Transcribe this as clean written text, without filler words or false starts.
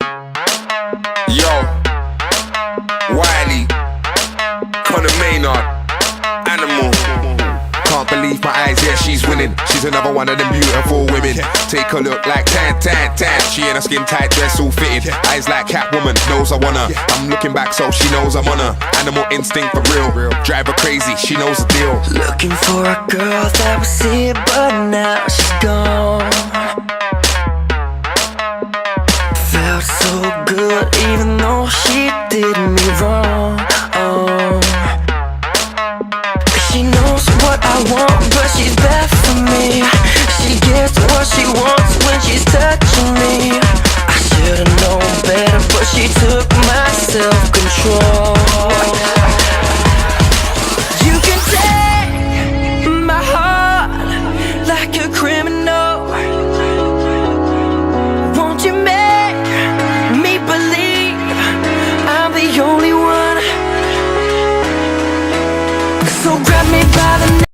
Yo, Wiley, Conor Maynard, Animal. Can't believe my eyes, yeah, she's winning. She's another one of them beautiful women. Take a look like tan, tan, tan. She in a skin tight dress all fitted. Eyes like Catwoman, knows I wanna. I'm looking back so she knows I'm on her. Animal instinct for real. Drive her crazy, she knows the deal. Looking for a girl that was here but now she's gone. Felt so good even though she did me wrong. She knows what I want but she's bad for me. She gets what she wants when she's touching me. I should've known better but she took my self-control. You can take my heart like a criminal. Won't you make me believe I'm the only one? So grab me by the